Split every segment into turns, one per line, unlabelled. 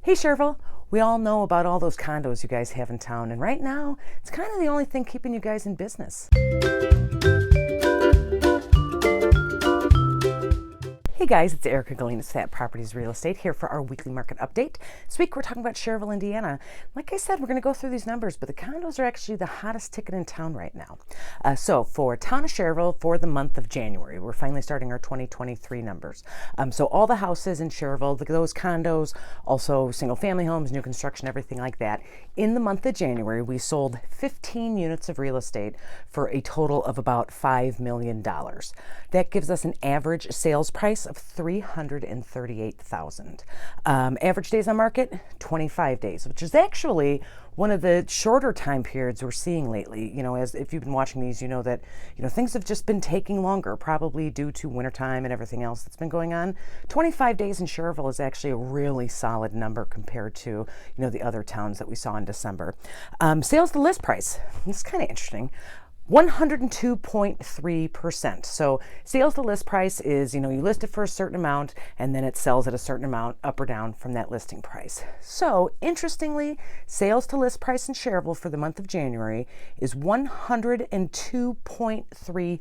Hey Schererville, we all know about all those condos you guys have in town, and right now it's kind of the only thing keeping you guys in business. Hey guys, it's Erica Galinas, Fat Properties Real Estate, here for our weekly market update. This week we're talking about Schererville, Indiana. Like I said, we're going to go through these numbers, but the condos are actually the hottest ticket in town right now. So for town of Schererville for the month of January, we're finally starting our 2023 numbers. So all the houses in Schererville, those condos, also single family homes, new construction, everything like that. In the month of January, we sold 15 units of real estate for a total of about $5 million. That gives us an average sales price of $338,000. Average days on market, 25 days, which is actually one of the shorter time periods we're seeing lately. You know, as if you've been watching these, you know that, things have just been taking longer, probably due to wintertime and everything else that's been going on. 25 days in Schererville is actually a really solid number compared to, the other towns that we saw in December. Sales to list price, this is kind of interesting. 102.3%. So sales to list price is, you list it for a certain amount and then it sells at a certain amount up or down from that listing price. So interestingly, sales to list price in Schererville for the month of January is 102.3%,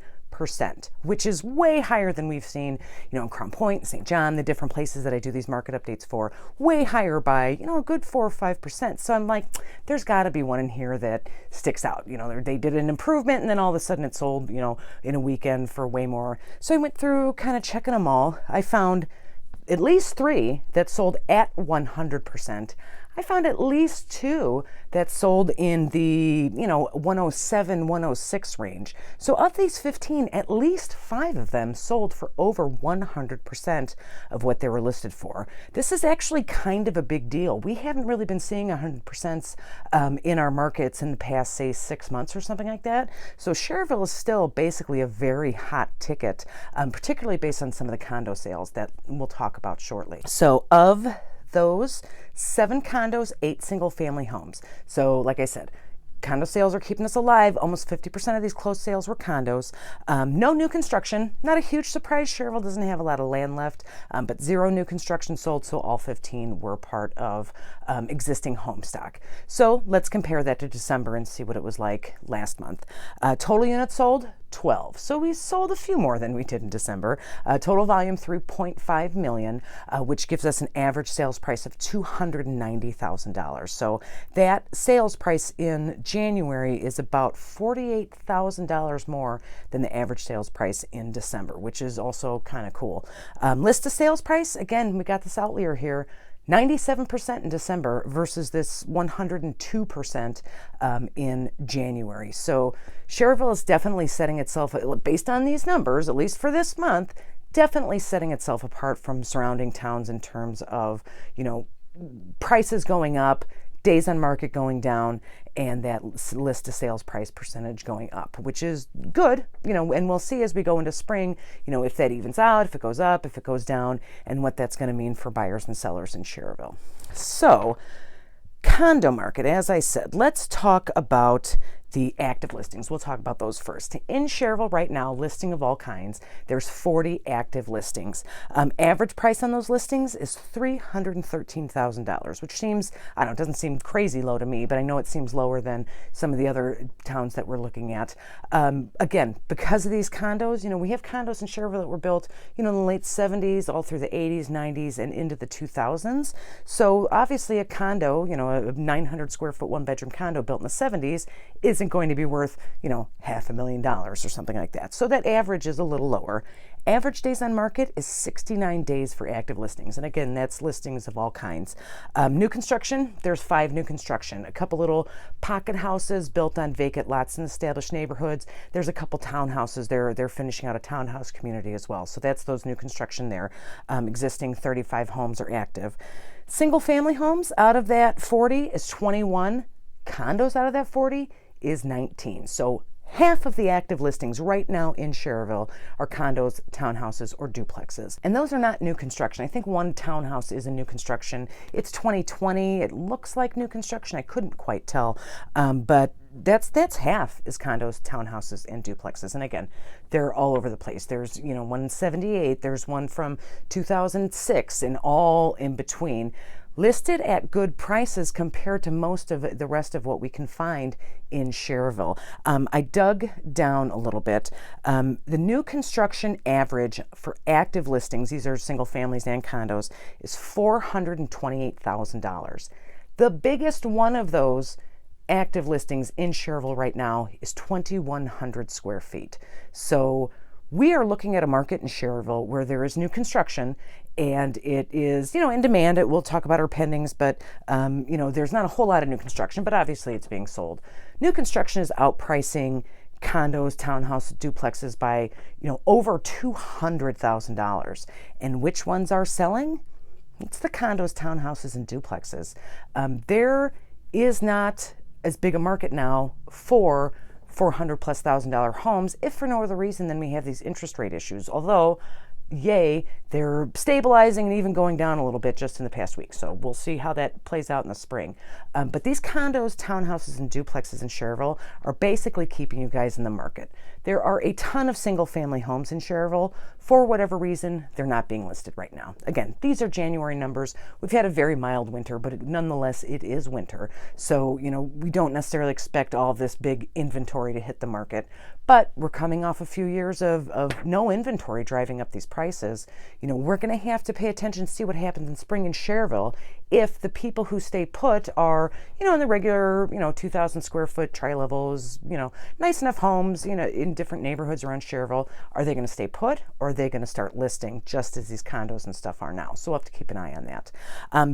which is way higher than we've seen, in Crown Point, St. John, the different places that I do these market updates for, way higher by, a good 4 or 5%. So I'm like, there's got to be one in here that sticks out. They did an improvement and then all of a sudden it sold, in a weekend for way more. So I went through kind of checking them all. I found at least 3 that sold at 100%. I found at least 2 that sold in the, 107, 106 range. So of these 15, at least 5 of them sold for over 100% of what they were listed for. This is actually kind of a big deal. We haven't really been seeing 100% in our markets in the past, say, 6 months or something like that. So Schererville is still basically a very hot ticket, particularly based on some of the condo sales that we'll talk about shortly. So of those, 7 condos, 8 single family homes. So like I said, condo sales are keeping us alive. Almost 50% of these closed sales were condos. No new construction. Not a huge surprise. Schererville doesn't have a lot of land left, but 0 new construction sold, so all 15 were part of existing home stock. So let's compare that to December and see what it was like last month. Total units sold, 12. So we sold a few more than we did in December. Total volume, 3.5 million, which gives us an average sales price of $290,000. So that sales price in January is about $48,000 more than the average sales price in December, which is also kind of cool. List to sales price, again, we got this outlier here, 97% in December versus this 102% in January. So Schererville is definitely setting itself, based on these numbers, at least for this month, definitely setting itself apart from surrounding towns in terms of, prices going up, days on market going down, and that list to sales price percentage going up, which is good, and we'll see as we go into spring, if that evens out, if it goes up, if it goes down, and what that's going to mean for buyers and sellers in Schererville. So, condo market, as I said, let's talk about the active listings. We'll talk about those first. In Schererville right now, listing of all kinds, there's 40 active listings. Average price on those listings is $313,000, which seems, I don't know, it doesn't seem crazy low to me, but I know it seems lower than some of the other towns that we're looking at. Again, because of these condos, we have condos in Schererville that were built, in the late 70s, all through the 80s, 90s, and into the 2000s. So obviously a condo, a 900 square foot, 1-bedroom condo built in the 70s isn't going to be worth, $500,000 or something like that. So that average is a little lower. Average days on market is 69 days for active listings. And again, that's listings of all kinds. New construction, there's 5 new construction. A couple little pocket houses built on vacant lots in established neighborhoods. There's a couple townhouses there. They're finishing out a townhouse community as well. So that's those new construction there. Existing 35 homes are active. Single family homes, out of that 40 is 21. Condos out of that 40 is 19. So half of the active listings right now in Schererville are condos, townhouses, or duplexes. And those are not new construction. I think one townhouse is a new construction. It's 2020. It looks like new construction. I couldn't quite tell. But that's half is condos, townhouses, and duplexes. And again, they're all over the place. There's, one in 78, there's one from 2006, and all in between. listed at good prices compared to most of the rest of what we can find in Schererville. I dug down a little bit. The new construction average for active listings, these are single families and condos, is $428,000. The biggest one of those active listings in Schererville right now is 2,100 square feet. So we are looking at a market in Schererville where there is new construction and it is, in demand. We'll talk about our pendings, but, there's not a whole lot of new construction, but obviously it's being sold. New construction is outpricing condos, townhouses, duplexes by, over $200,000. And which ones are selling? It's the condos, townhouses, and duplexes. There is not as big a market now for $400,000+ homes, if for no other reason than we have these interest rate issues. Although, yay, they're stabilizing and even going down a little bit just in the past week. So we'll see how that plays out in the spring. But these condos, townhouses, and duplexes in Schererville are basically keeping you guys in the market. There are a ton of single family homes in Schererville. For whatever reason, they're not being listed right now. Again, these are January numbers. We've had a very mild winter, but nonetheless, it is winter. So, we don't necessarily expect all of this big inventory to hit the market. But we're coming off a few years of no inventory driving up these prices. We're going to have to pay attention to see what happens in spring in Schererville if the people who stay put are, in the regular, 2,000 square foot tri-levels, nice enough homes, in different neighborhoods around Schererville. Are they going to stay put or are they going to start listing just as these condos and stuff are now? So we'll have to keep an eye on that.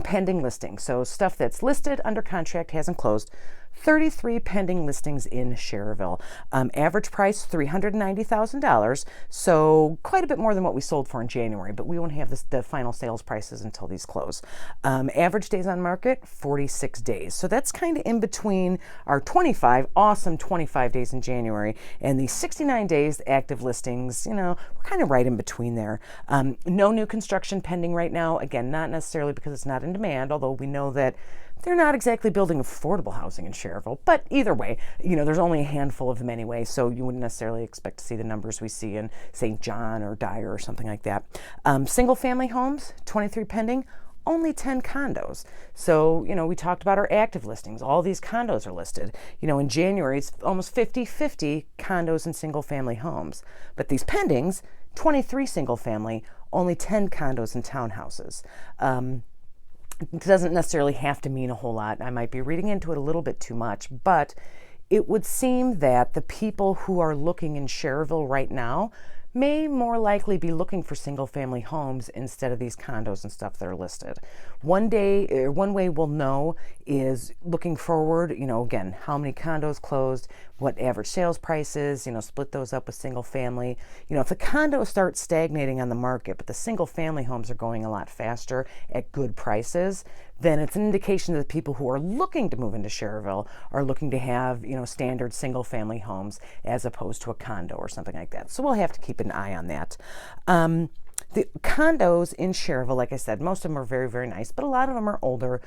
Pending listing. So stuff that's listed, under contract, hasn't closed. 33 pending listings in Schererville. Average price, $390,000. So quite a bit more than what we sold for in January, but we won't have the final sales prices until these close. Average days on market, 46 days. So that's kind of in between our awesome 25 days in January and the 69 days active listings. We're kind of right in between there. No new construction pending right now. Again, not necessarily because it's not in demand, although we know that they're not exactly building affordable housing in Schererville, but either way, there's only a handful of them anyway, so you wouldn't necessarily expect to see the numbers we see in St. John or Dyer or something like that. Single family homes, 23 pending, only 10 condos. So, we talked about our active listings. All these condos are listed. In January, it's almost 50-50 condos and single family homes. But these pendings, 23 single family, only 10 condos and townhouses. It doesn't necessarily have to mean a whole lot. I might be reading into it a little bit too much, but it would seem that the people who are looking in Schererville right now may more likely be looking for single family homes instead of these condos and stuff that are listed. One way we'll know is looking forward, again, how many condos closed, what average sales prices, split those up with single family. If the condos start stagnating on the market, but the single family homes are going a lot faster at good prices, then it's an indication that the people who are looking to move into Schererville are looking to have, standard single family homes as opposed to a condo or something like that. So we'll have to keep an eye on that. The condos in Schererville, like I said, most of them are very, very nice, but a lot of them are older,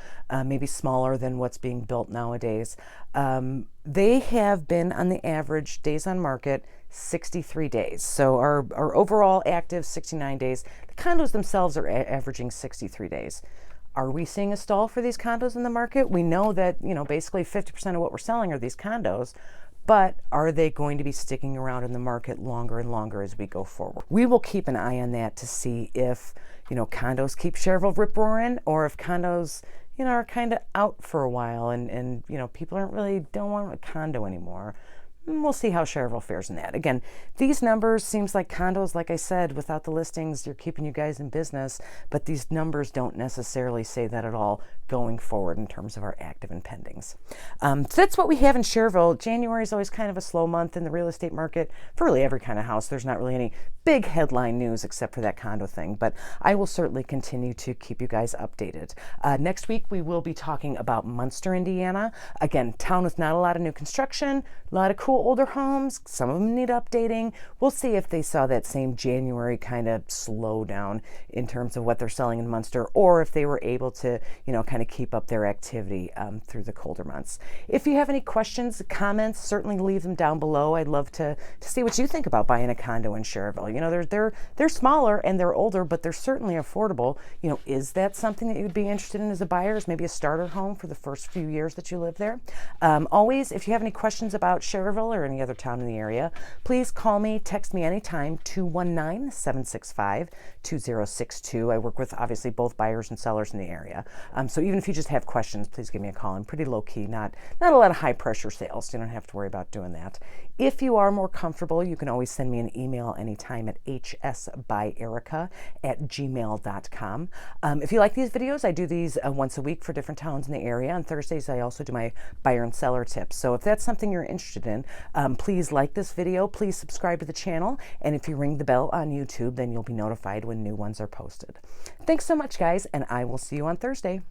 maybe smaller than what's being built nowadays. They have been, on the average, days on market, 63 days. So our overall active, 69 days. The condos themselves are averaging 63 days. Are we seeing a stall for these condos in the market? We know that, basically 50% of what we're selling are these condos, but are they going to be sticking around in the market longer and longer as we go forward? We will keep an eye on that to see if, condos keep Schererville rip-roaring, or if condos, are kind of out for a while and people don't want a condo anymore. We'll see how Schererville fares in that. Again, these numbers, seems like condos, like I said, without the listings, you're keeping you guys in business, but these numbers don't necessarily say that at all going forward in terms of our active and pendings. So that's what we have in Schererville. January is always kind of a slow month in the real estate market for really every kind of house. There's not really any big headline news except for that condo thing, but I will certainly continue to keep you guys updated. Next week, we will be talking about Munster, Indiana. Again, town with not a lot of new construction, a lot of cool cool older homes. Some of them need updating. We'll see if they saw that same January kind of slowdown in terms of what they're selling in Munster, or if they were able to, kind of keep up their activity through the colder months. If you have any questions, comments, certainly leave them down below. I'd love to see what you think about buying a condo in Schererville. They're smaller and they're older, but they're certainly affordable. Is that something that you'd be interested in as a buyer, as maybe a starter home for the first few years that you live there? Always, if you have any questions about Schererville or any other town in the area, please call me, text me anytime, 219-765-2062. I work with obviously both buyers and sellers in the area. So even if you just have questions, please give me a call. I'm pretty low key, not a lot of high pressure sales. You don't have to worry about doing that. If you are more comfortable, you can always send me an email anytime at hsbyerica@gmail.com. If you like these videos, I do these once a week for different towns in the area. On Thursdays, I also do my buyer and seller tips. So if that's something you're interested in, please like this video, please subscribe to the channel, and if you ring the bell on YouTube, then you'll be notified when new ones are posted. Thanks so much, guys, and I will see you on Thursday.